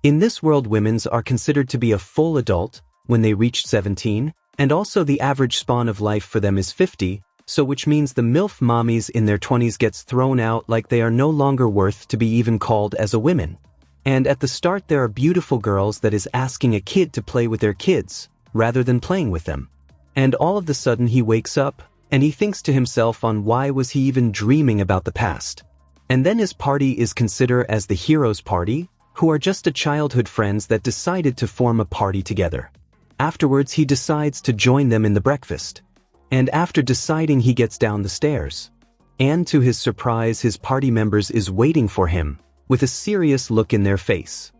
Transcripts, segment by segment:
In this world, women are considered to be a full adult when they reach 17, and also the average span of life for them is 50, so which means the MILF mommies in their 20s gets thrown out like they are no longer worth to be even called as a women. And at the start there are beautiful girls that is asking a kid to play with their kids, rather than playing with them. And all of the sudden he wakes up, and he thinks to himself on why was he even dreaming about the past. And then his party is considered as the hero's party, who are just a childhood friends that decided to form a party together. Afterwards he decides to join them in the breakfast. And after deciding he gets down the stairs. And to his surprise his party members is waiting for him, with a serious look in their face.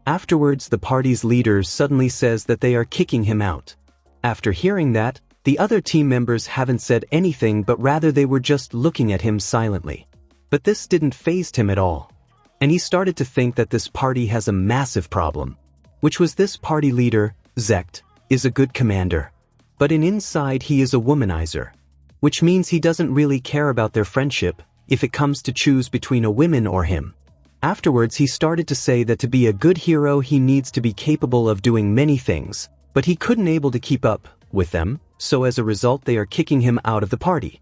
Afterwards the party's leader suddenly says that they are kicking him out. After hearing that, the other team members haven't said anything but rather they were just looking at him silently. But this didn't faze him at all. And he started to think that this party has a massive problem. Which was this party leader, Zect, is a good commander. But inside he is a womanizer. Which means he doesn't really care about their friendship, if it comes to choose between a woman or him. Afterwards he started to say that to be a good hero he needs to be capable of doing many things, but he couldn't able to keep up with them, so as a result they are kicking him out of the party.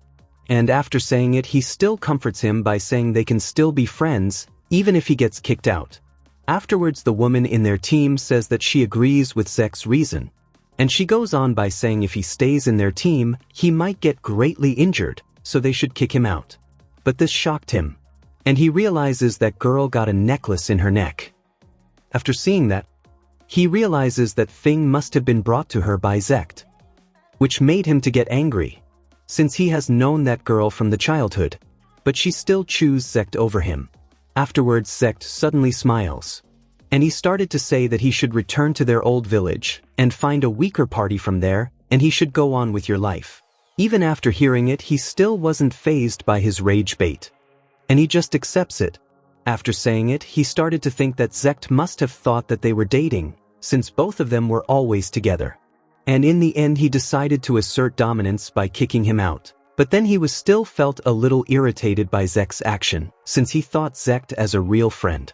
And after saying it he still comforts him by saying they can still be friends, even if he gets kicked out. Afterwards the woman in their team says that she agrees with Zect's reason. And she goes on by saying if he stays in their team, he might get greatly injured, so they should kick him out. But this shocked him. And he realizes that girl got a necklace in her neck. After seeing that, he realizes that thing must have been brought to her by Zect. Which made him to get angry, since he has known that girl from the childhood. But she still chooses Zect over him. Afterwards Zect suddenly smiles. And he started to say that he should return to their old village, and find a weaker party from there, and he should go on with your life. Even after hearing it he still wasn't fazed by his rage bait. And he just accepts it. After saying it he started to think that Zect must have thought that they were dating, since both of them were always together. And in the end he decided to assert dominance by kicking him out. But then he was still felt a little irritated by Zect's action, since he thought Zect as a real friend.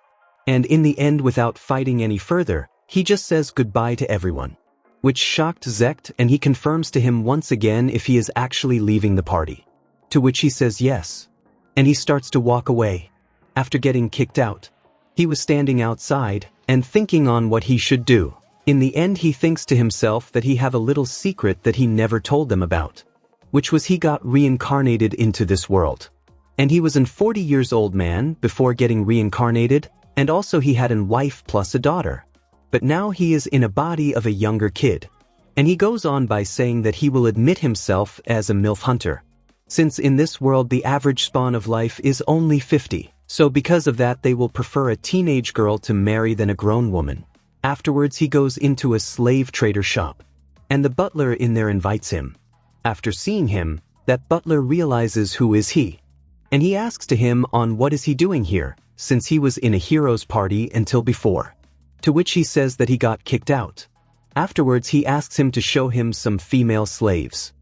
And in the end without fighting any further, he just says goodbye to everyone. Which shocked Zect and he confirms to him once again if he is actually leaving the party. To which he says yes. And he starts to walk away. After getting kicked out. He was standing outside, and thinking on what he should do. In the end he thinks to himself that he have a little secret that he never told them about. Which was he got reincarnated into this world. And he was an 40 years old man before getting reincarnated, and also he had a wife plus a daughter. But now he is in a body of a younger kid. And he goes on by saying that he will admit himself as a MILF hunter. Since in this world the average span of life is only 50, so because of that they will prefer a teenage girl to marry than a grown woman. Afterwards he goes into a slave trader shop. And the butler in there invites him. After seeing him, that butler realizes who is he. And he asks to him on what is he doing here, since he was in a hero's party until before. To which he says that he got kicked out. Afterwards he asks him to show him some female slaves.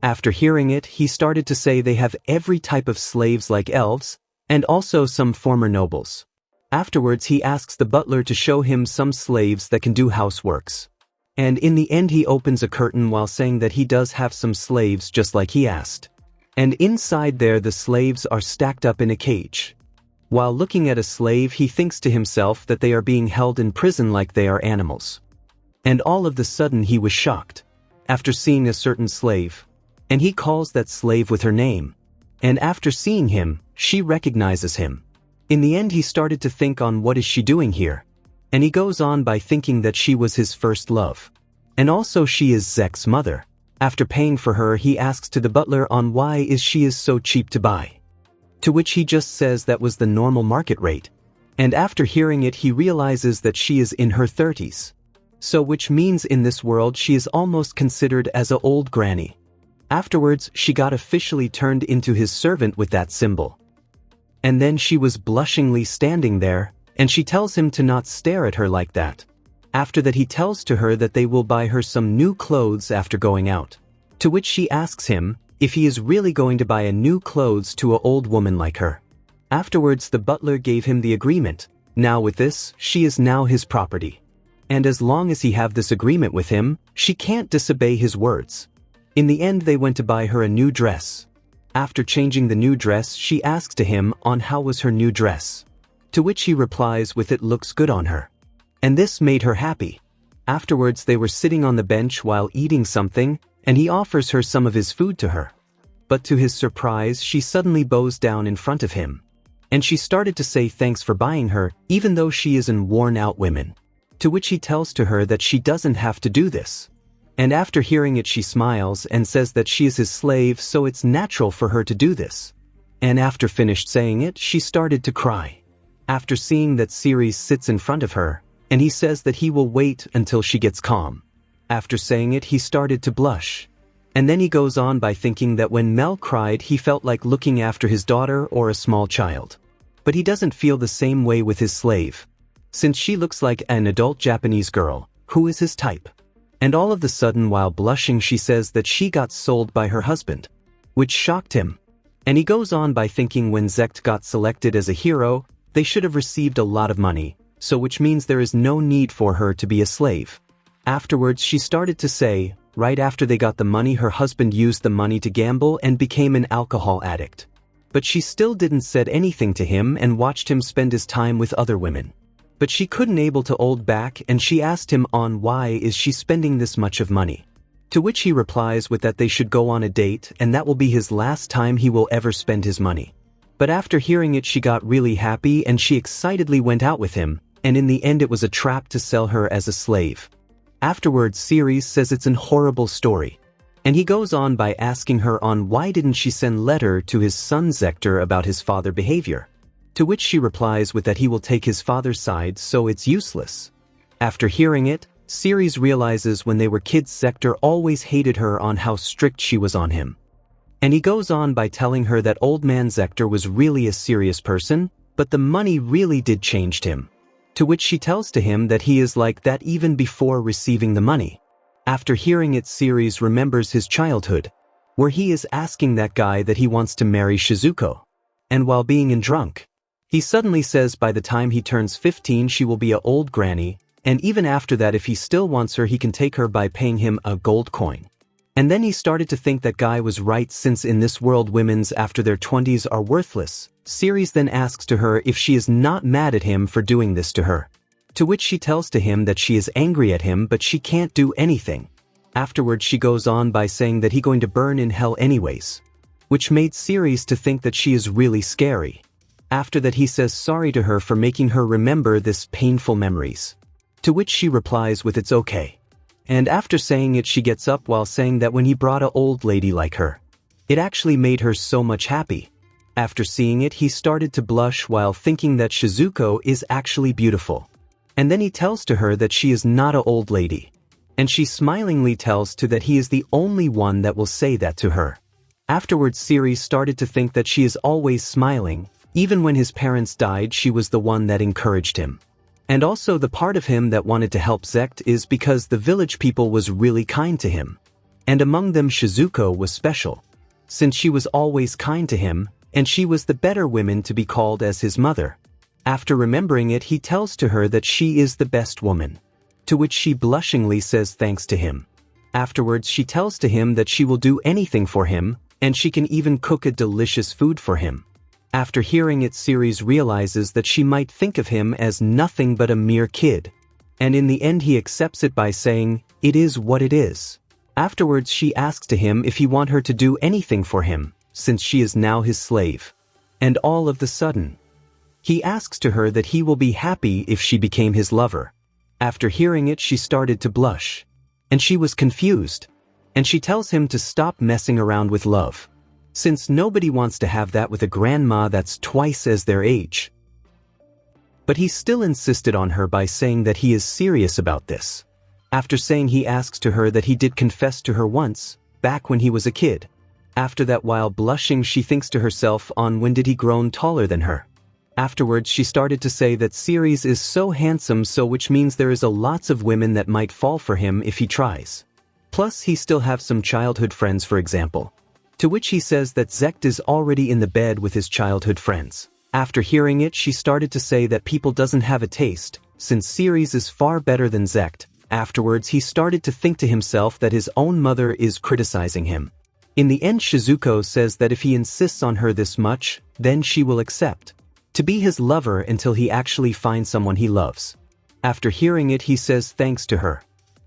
After hearing it he started to say they have every type of slaves like elves, and also some former nobles. Afterwards he asks the butler to show him some slaves that can do houseworks. And in the end he opens a curtain while saying that he does have some slaves just like he asked. And inside there the slaves are stacked up in a cage. While looking at a slave he thinks to himself that they are being held in prison like they are animals. And all of the sudden he was shocked. After seeing a certain slave. And he calls that slave with her name. And after seeing him, she recognizes him. In the end he started to think on what is she doing here. And he goes on by thinking that she was his first love. And also she is Zect's mother. After paying for her he asks to the butler on why is she is so cheap to buy. To which he just says that was the normal market rate. And after hearing it he realizes that she is in her 30s. So which means in this world she is almost considered as a old granny. Afterwards she got officially turned into his servant with that symbol. And then she was blushingly standing there, and she tells him to not stare at her like that. After that he tells to her that they will buy her some new clothes after going out. To which she asks him if he is really going to buy a new clothes to an old woman like her. Afterwards the butler gave him the agreement. Now with this, she is now his property. And as long as he have this agreement with him, she can't disobey his words. In the end they went to buy her a new dress. After changing the new dress she asks to him on how was her new dress. To which he replies with it looks good on her. And this made her happy. Afterwards they were sitting on the bench while eating something, and he offers her some of his food to her. But to his surprise she suddenly bows down in front of him. And she started to say thanks for buying her, even though she is an worn-out woman. To which he tells to her that she doesn't have to do this. And after hearing it she smiles and says that she is his slave, so it's natural for her to do this. And after finished saying it she started to cry. After seeing that Ceres sits in front of her, and he says that he will wait until she gets calm. After saying it he started to blush. And then he goes on by thinking that when Mel cried he felt like looking after his daughter or a small child. But he doesn't feel the same way with his slave, since she looks like an adult Japanese girl, who is his type. And all of a sudden while blushing she says that she got sold by her husband, which shocked him. And he goes on by thinking when Zect got selected as a hero, they should have received a lot of money, so which means there is no need for her to be a slave. Afterwards she started to say, right after they got the money her husband used the money to gamble and became an alcohol addict. But she still didn't said anything to him and watched him spend his time with other women. But she couldn't able to hold back and she asked him on why is she spending this much of money. To which he replies with that they should go on a date and that will be his last time he will ever spend his money. But after hearing it she got really happy and she excitedly went out with him, and in the end it was a trap to sell her as a slave. Afterwards Ceres says it's an horrible story. And he goes on by asking her on why didn't she send letter to his son Zector about his father behavior. To which she replies with that he will take his father's side so it's useless. After hearing it, Ceres realizes when they were kids Zector always hated her on how strict she was on him. And he goes on by telling her that old man Zector was really a serious person, but the money really did changed him. To which she tells to him that he is like that even before receiving the money. After hearing it Ceres remembers his childhood, where he is asking that guy that he wants to marry Shizuko. And while being in drunk, he suddenly says by the time he turns 15 she will be a old granny, and even after that if he still wants her he can take her by paying him a gold coin. And then he started to think that guy was right, since in this world women's after their 20s are worthless. Ceres then asks to her if she is not mad at him for doing this to her. To which she tells to him that she is angry at him but she can't do anything. Afterwards she goes on by saying that he going to burn in hell anyways, which made Ceres to think that she is really scary. After that he says sorry to her for making her remember this painful memories. To which she replies with it's okay. And after saying it she gets up while saying that when he brought a old lady like her, it actually made her so much happy. After seeing it he started to blush while thinking that Shizuko is actually beautiful. And then he tells to her that she is not a old lady. And she smilingly tells to that he is the only one that will say that to her. Afterwards Ceres started to think that she is always smiling. Even when his parents died she was the one that encouraged him. And also the part of him that wanted to help Zect is because the village people was really kind to him. And among them Shizuko was special, since she was always kind to him, and she was the better woman to be called as his mother. After remembering it he tells to her that she is the best woman. To which she blushingly says thanks to him. Afterwards she tells to him that she will do anything for him, and she can even cook a delicious food for him. After hearing it Ceres realizes that she might think of him as nothing but a mere kid. And in the end he accepts it by saying, it is what it is. Afterwards she asks to him if he want her to do anything for him, since she is now his slave. And all of the sudden, he asks to her that he will be happy if she became his lover. After hearing it she started to blush. And she was confused. And she tells him to stop messing around with love, since nobody wants to have that with a grandma that's twice as their age. But he still insisted on her by saying that he is serious about this. After saying he asks to her that he did confess to her once, back when he was a kid. After that while blushing she thinks to herself on when did he grown taller than her. Afterwards she started to say that Ceres is so handsome, so which means there is a lots of women that might fall for him if he tries. Plus he still have some childhood friends for example. To which he says that Zect is already in the bed with his childhood friends. After hearing it, she started to say that people doesn't have a taste, since Ceres is far better than Zect. Afterwards he started to think to himself that his own mother is criticizing him. In the end Shizuko says that if he insists on her this much, then she will accept to be his lover until he actually finds someone he loves. After hearing it he says thanks to her.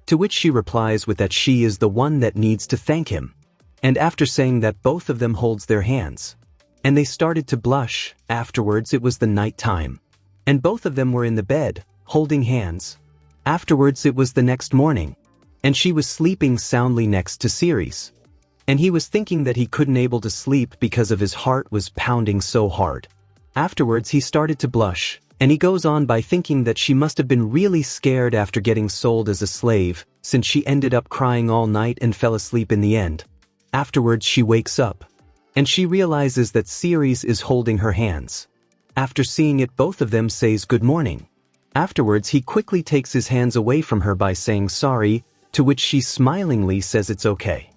To which she replies with that she is the one that needs to thank him. And after saying that, both of them holds their hands. And they started to blush. Afterwards it was the night time. And both of them were in the bed, holding hands. Afterwards it was the next morning. And she was sleeping soundly next to Ceres. And he was thinking that he couldn't able to sleep because of his heart was pounding so hard. Afterwards he started to blush, and he goes on by thinking that she must have been really scared after getting sold as a slave, since she ended up crying all night and fell asleep in the end. Afterwards she wakes up. And she realizes that Ceres is holding her hands. After seeing it, both of them says good morning. Afterwards he quickly takes his hands away from her by saying sorry, to which she smilingly says it's okay.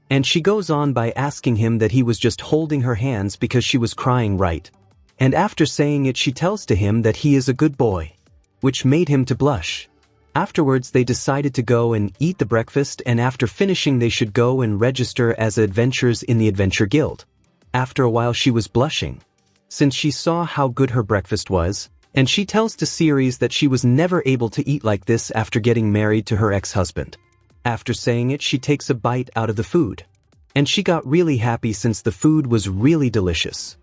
And she goes on by asking him that he was just holding her hands because she was crying, right? And after saying it she tells to him that he is a good boy, which made him to blush. Afterwards they decided to go and eat the breakfast, and after finishing they should go and register as adventurers in the Adventure Guild. After a while she was blushing, since she saw how good her breakfast was, and she tells to Ceres that she was never able to eat like this after getting married to her ex-husband. After saying it she takes a bite out of the food. And she got really happy since the food was really delicious.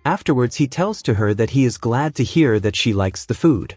Afterwards he tells to her that he is glad to hear that she likes the food.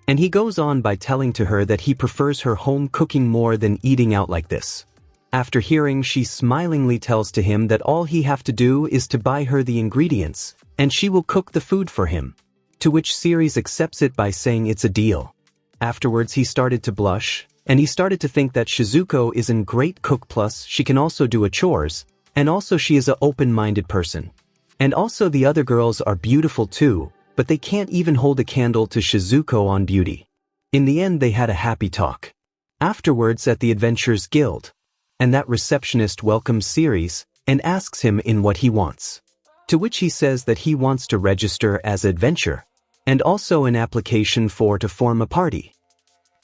And he goes on by telling to her that he prefers her home cooking more than eating out like this. After hearing, she smilingly tells to him that all he have to do is to buy her the ingredients, and she will cook the food for him. To which Ceres accepts it by saying it's a deal. Afterwards he started to blush, and he started to think that Shizuko is a great cook, plus she can also do a chores, and also she is an open-minded person. And also the other girls are beautiful too, but they can't even hold a candle to Shizuko on beauty. In the end they had a happy talk. Afterwards at the Adventurers Guild. And that receptionist welcomes Ceres, and asks him in what he wants. To which he says that he wants to register as adventure, and also an application to form a party.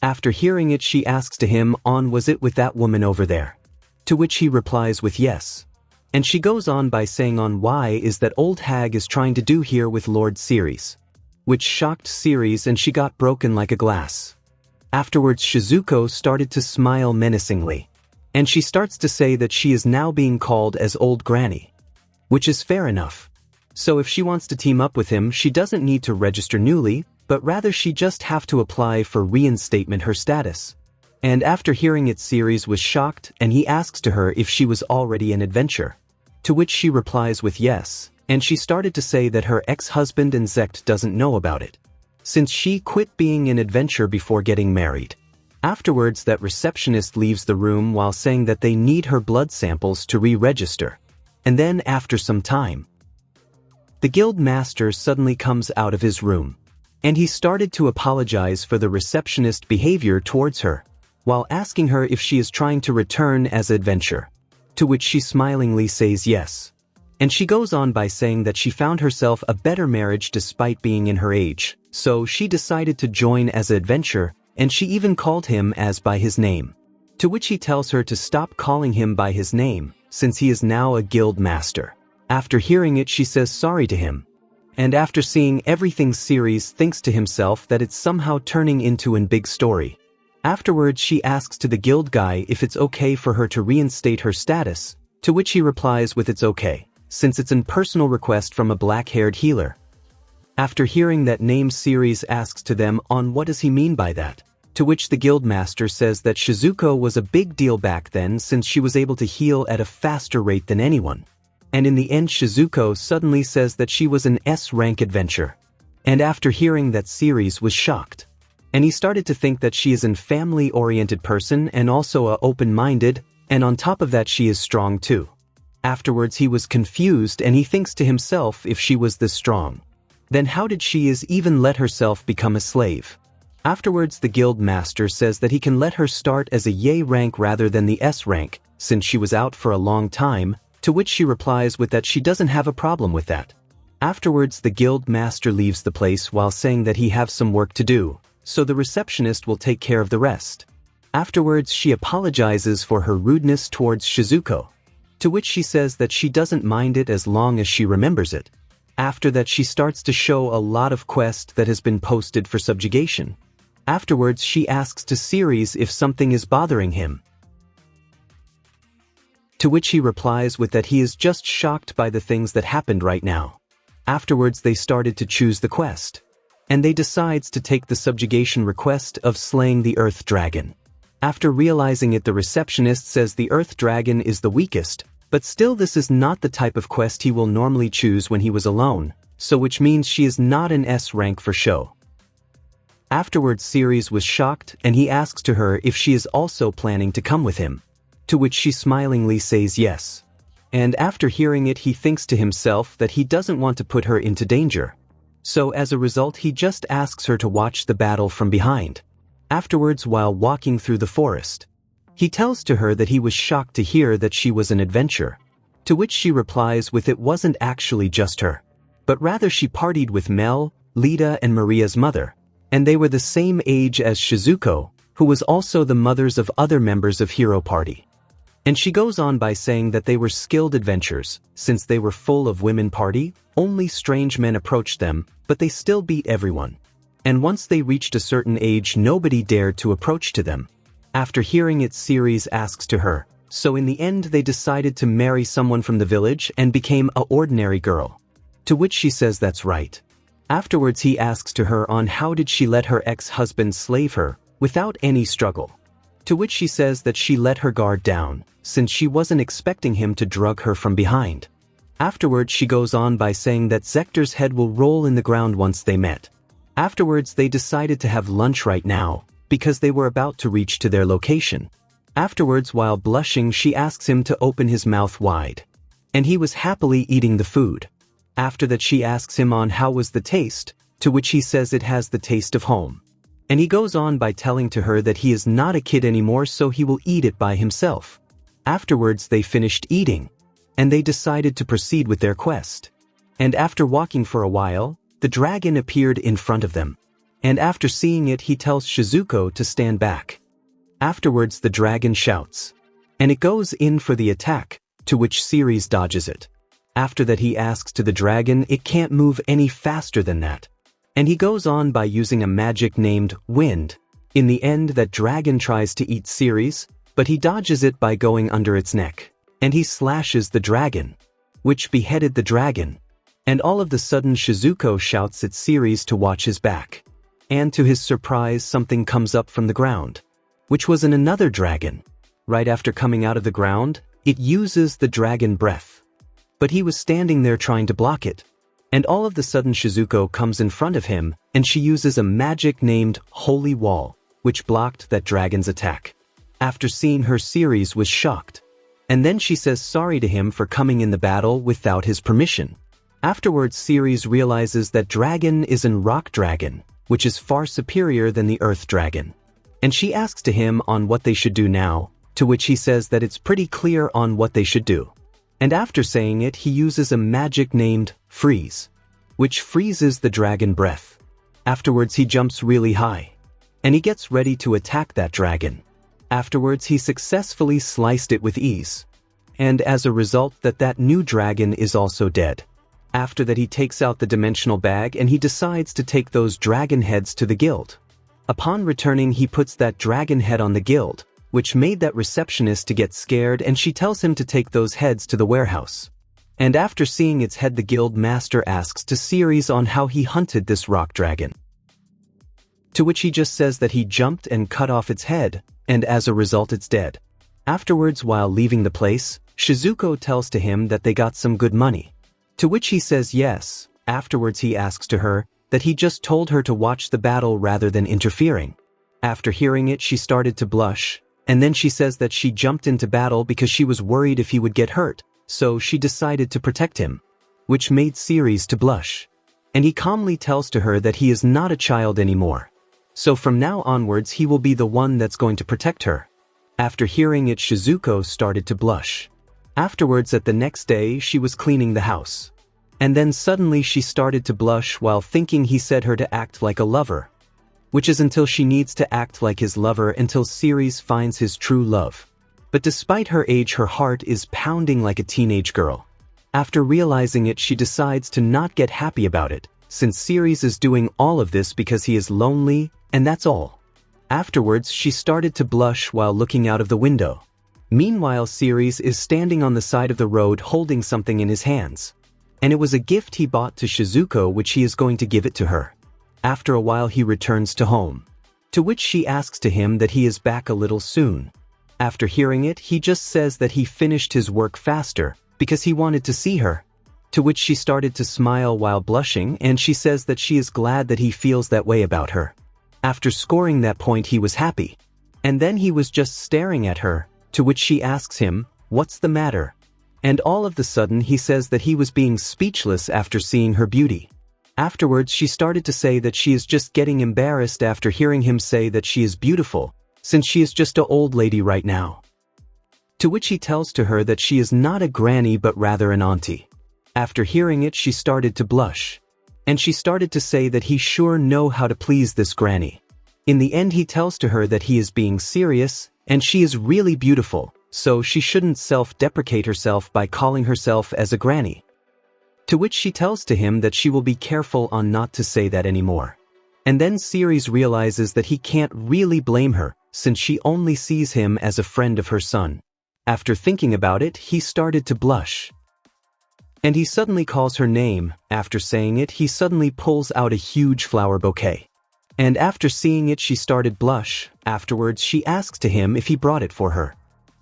After hearing it she asks to him on was it with that woman over there. To which he replies with yes. And she goes on by saying on why is that old hag is trying to do here with Lord Ceres. Which shocked Ceres and she got broken like a glass. Afterwards Shizuko started to smile menacingly. And she starts to say that she is now being called as Old Granny. Which is fair enough. So if she wants to team up with him she doesn't need to register newly, but rather she just have to apply for reinstatement her status. And after hearing it Ceres was shocked and he asks to her if she was already an adventurer. To which she replies with yes, and she started to say that her ex-husband and Zect doesn't know about it, since she quit being an adventurer before getting married. Afterwards that receptionist leaves the room while saying that they need her blood samples to re-register. And then after some time, the guild master suddenly comes out of his room. And he started to apologize for the receptionist behavior towards her, while asking her if she is trying to return as an adventurer. To which she smilingly says yes. And she goes on by saying that she found herself a better marriage despite being in her age, so she decided to join as an adventurer, and she even called him as by his name. To which he tells her to stop calling him by his name, since he is now a guild master. After hearing it she says sorry to him. And after seeing everything Ceres thinks to himself that it's somehow turning into a big story. Afterwards she asks to the guild guy if it's okay for her to reinstate her status, to which he replies with it's okay, since it's a personal request from a black-haired healer. After hearing that name Ceres asks to them on what does he mean by that, to which the guild master says that Shizuko was a big deal back then since she was able to heal at a faster rate than anyone. And in the end Shizuko suddenly says that she was an S-rank adventurer. And after hearing that Ceres was shocked. And he started to think that she is a family-oriented person and also a open-minded, and on top of that she is strong too. Afterwards he was confused and he thinks to himself if she was this strong, then how did she even let herself become a slave? Afterwards the guild master says that he can let her start as a Y rank rather than the S rank, since she was out for a long time, to which she replies with that she doesn't have a problem with that. Afterwards, the guild master leaves the place while saying that he has some work to do, so the receptionist will take care of the rest. Afterwards, she apologizes for her rudeness towards Shizuko, to which she says that she doesn't mind it as long as she remembers it. After that, she starts to show a lot of quest that has been posted for subjugation. Afterwards, she asks to Ceres if something is bothering him, to which he replies with that he is just shocked by the things that happened right now. Afterwards, they started to choose the quest, and they decides to take the subjugation request of slaying the Earth Dragon. After realizing it, the receptionist says the Earth Dragon is the weakest, but still this is not the type of quest he will normally choose when he was alone, so which means she is not an S rank for show. Afterwards, Ceres was shocked and he asks to her if she is also planning to come with him, to which she smilingly says yes. And after hearing it, he thinks to himself that he doesn't want to put her into danger. So as a result, he just asks her to watch the battle from behind. Afterwards, while walking through the forest, he tells to her that he was shocked to hear that she was an adventurer, to which she replies with it wasn't actually just her, but rather she partied with Mel, Lita and Maria's mother, and they were the same age as Shizuko, who was also the mothers of other members of Hero Party. And she goes on by saying that they were skilled adventurers, since they were full of women party, only strange men approached them, but they still beat everyone. And once they reached a certain age, nobody dared to approach to them. After hearing it, Ceres asks to her, so in the end they decided to marry someone from the village and became a ordinary girl. To which she says that's right. Afterwards he asks to her on how did she let her ex-husband slave her, without any struggle. To which she says that she let her guard down, since she wasn't expecting him to drug her from behind. Afterwards she goes on by saying that Zector's head will roll in the ground once they met. Afterwards they decided to have lunch right now, because they were about to reach to their location. Afterwards, while blushing, she asks him to open his mouth wide. And he was happily eating the food. After that she asks him on how was the taste, to which he says it has the taste of home. And he goes on by telling to her that he is not a kid anymore, so he will eat it by himself. Afterwards they finished eating, and they decided to proceed with their quest. And after walking for a while, the dragon appeared in front of them. And after seeing it, he tells Shizuko to stand back. Afterwards the dragon shouts, and it goes in for the attack, to which Ceres dodges it. After that he asks to the dragon it can't move any faster than that. And he goes on by using a magic named Wind. In the end, that dragon tries to eat Ceres, but he dodges it by going under its neck. And he slashes the dragon, which beheaded the dragon. And all of the sudden Shizuko shouts at Ceres to watch his back. And to his surprise, something comes up from the ground, which was another dragon. Right after coming out of the ground, it uses the dragon breath. But he was standing there trying to block it. And all of the sudden Shizuko comes in front of him, and she uses a magic named Holy Wall, which blocked that dragon's attack. After seeing her, Ceres was shocked. And then she says sorry to him for coming in the battle without his permission. Afterwards Ceres realizes that dragon is an rock dragon, which is far superior than the earth dragon. And she asks to him on what they should do now, to which he says that it's pretty clear on what they should do. And after saying it, he uses a magic named Freeze, which freezes the dragon breath. Afterwards he jumps really high, and he gets ready to attack that dragon. Afterwards he successfully sliced it with ease. And as a result that new dragon is also dead. After that he takes out the dimensional bag and he decides to take those dragon heads to the guild. Upon returning he puts that dragon head on the guild, which made that receptionist to get scared, and she tells him to take those heads to the warehouse. And after seeing its head, the guild master asks to Ceres on how he hunted this rock dragon. To which he just says that he jumped and cut off its head, and as a result it's dead. Afterwards, while leaving the place, Shizuko tells to him that they got some good money. To which he says yes. Afterwards he asks to her that he just told her to watch the battle rather than interfering. After hearing it, she started to blush, and then she says that she jumped into battle because she was worried if he would get hurt, so she decided to protect him, which made Ceres to blush. And he calmly tells to her that he is not a child anymore. So from now onwards he will be the one that's going to protect her. After hearing it, Shizuko started to blush. Afterwards, at the next day, she was cleaning the house. And then suddenly she started to blush while thinking he said her to act like a lover. Which is until she needs to act like his lover until Ceres finds his true love. But despite her age, her heart is pounding like a teenage girl. After realizing it, she decides to not get happy about it, since Ceres is doing all of this because he is lonely, and that's all. Afterwards, she started to blush while looking out of the window. Meanwhile, Ceres is standing on the side of the road holding something in his hands. And it was a gift he bought to Shizuko, which he is going to give it to her. After a while he returns to home. To which she asks to him that he is back a little soon. After hearing it, he just says that he finished his work faster, because he wanted to see her. To which she started to smile while blushing, and she says that she is glad that he feels that way about her. After scoring that point, he was happy. And then he was just staring at her, to which she asks him, "What's the matter?" And all of the sudden he says that he was being speechless after seeing her beauty. Afterwards she started to say that she is just getting embarrassed after hearing him say that she is beautiful, since she is just an old lady right now. To which he tells to her that she is not a granny but rather an auntie. After hearing it, she started to blush. And she started to say that he sure know how to please this granny. In the end he tells to her that he is being serious, and she is really beautiful, so she shouldn't self-deprecate herself by calling herself as a granny. To which she tells to him that she will be careful on not to say that anymore. And then Ceres realizes that he can't really blame her, since she only sees him as a friend of her son. After thinking about it, he started to blush. And he suddenly calls her name. After saying it, he suddenly pulls out a huge flower bouquet. And after seeing it, she started blush. Afterwards she asks to him if he brought it for her.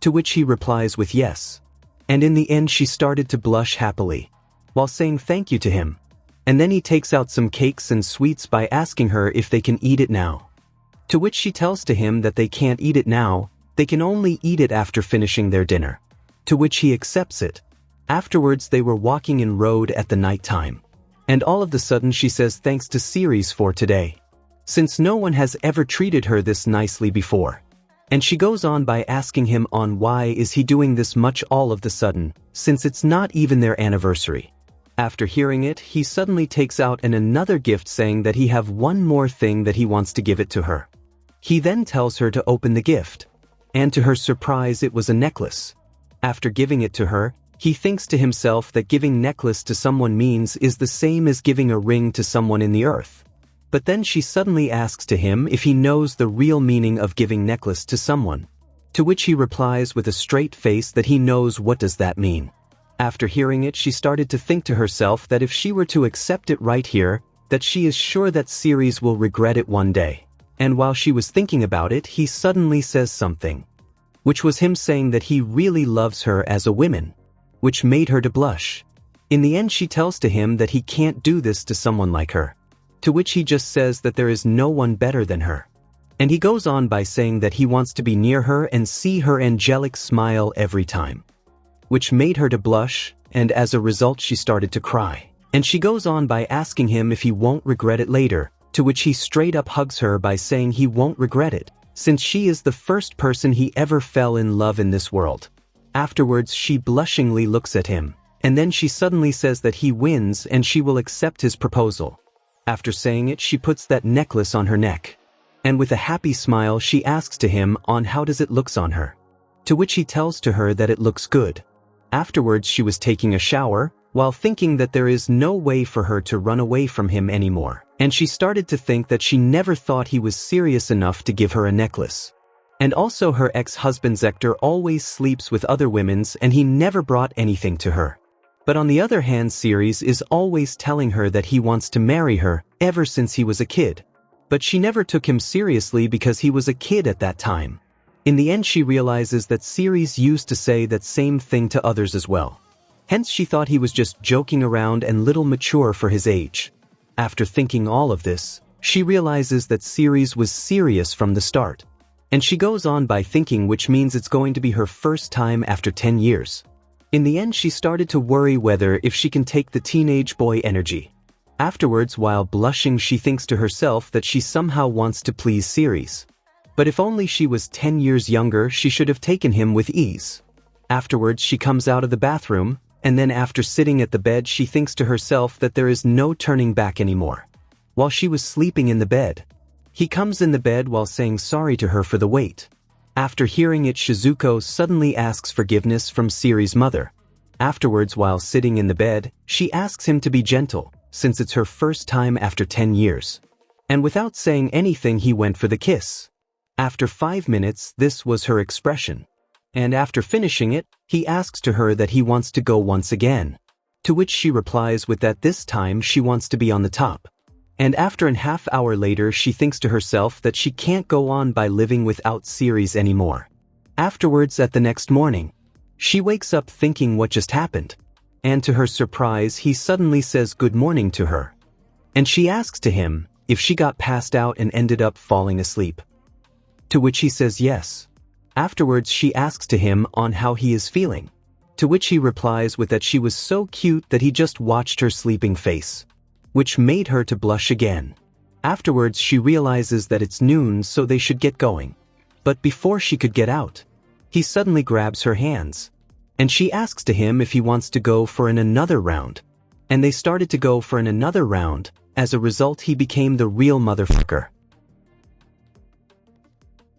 To which he replies with yes. And in the end she started to blush happily, while saying thank you to him. And then he takes out some cakes and sweets by asking her if they can eat it now. To which she tells to him that they can't eat it now, they can only eat it after finishing their dinner. To which he accepts it. Afterwards they were walking in road at the night time. And all of the sudden she says thanks to Ceres for today, since no one has ever treated her this nicely before. And she goes on by asking him on why is he doing this much all of the sudden, since it's not even their anniversary. After hearing it, he suddenly takes out another gift saying that he have one more thing that he wants to give it to her. He then tells her to open the gift. And to her surprise it was a necklace. After giving it to her, he thinks to himself that giving necklace to someone means is the same as giving a ring to someone in the earth. But then she suddenly asks to him if he knows the real meaning of giving necklace to someone. To which he replies with a straight face that he knows what does that mean. After hearing it, she started to think to herself that if she were to accept it right here, that she is sure that Ceres will regret it one day. And while she was thinking about it, he suddenly says something, which was him saying that he really loves her as a woman, which made her to blush. In the end she tells to him that he can't do this to someone like her. To which he just says that there is no one better than her. And he goes on by saying that he wants to be near her and see her angelic smile every time, which made her to blush, and as a result she started to cry. And she goes on by asking him if he won't regret it later, to which he straight up hugs her by saying he won't regret it, since she is the first person he ever fell in love in this world. Afterwards she blushingly looks at him, and then she suddenly says that he wins and she will accept his proposal. After saying it, she puts that necklace on her neck. And with a happy smile she asks to him on how does it looks on her. To which he tells to her that it looks good. Afterwards she was taking a shower, while thinking that there is no way for her to run away from him anymore. And she started to think that she never thought he was serious enough to give her a necklace. And also her ex-husband Hector always sleeps with other women's and he never brought anything to her. But on the other hand, Ceres is always telling her that he wants to marry her ever since he was a kid. But she never took him seriously because he was a kid at that time. In the end she realizes that Ceres used to say that same thing to others as well. Hence she thought he was just joking around and little mature for his age. After thinking all of this, she realizes that Ceres was serious from the start. And she goes on by thinking, which means it's going to be her first time after 10 years. In the end she started to worry whether if she can take the teenage boy energy. Afterwards, while blushing, she thinks to herself that she somehow wants to please Ceres. But if only she was 10 years younger, she should have taken him with ease. Afterwards she comes out of the bathroom, and then after sitting at the bed she thinks to herself that there is no turning back anymore. While she was sleeping in the bed, he comes in the bed while saying sorry to her for the wait. After hearing it, Shizuko suddenly asks forgiveness from Siri's mother. Afterwards, while sitting in the bed, she asks him to be gentle, since it's her first time after 10 years. And without saying anything he went for the kiss. After 5 minutes, this was her expression. And after finishing it, he asks to her that he wants to go once again. To which she replies with that this time she wants to be on the top. And after an half hour later she thinks to herself that she can't go on by living without Ceres anymore. Afterwards, at the next morning, she wakes up thinking what just happened. And to her surprise he suddenly says good morning to her. And she asks to him if she got passed out and ended up falling asleep. To which he says yes. Afterwards she asks to him on how he is feeling. To which he replies with that she was so cute that he just watched her sleeping face, which made her to blush again. Afterwards she realizes that it's noon, so they should get going. But before she could get out, he suddenly grabs her hands. And she asks to him if he wants to go for another round. And they started to go for another round. As a result he became the real motherfucker.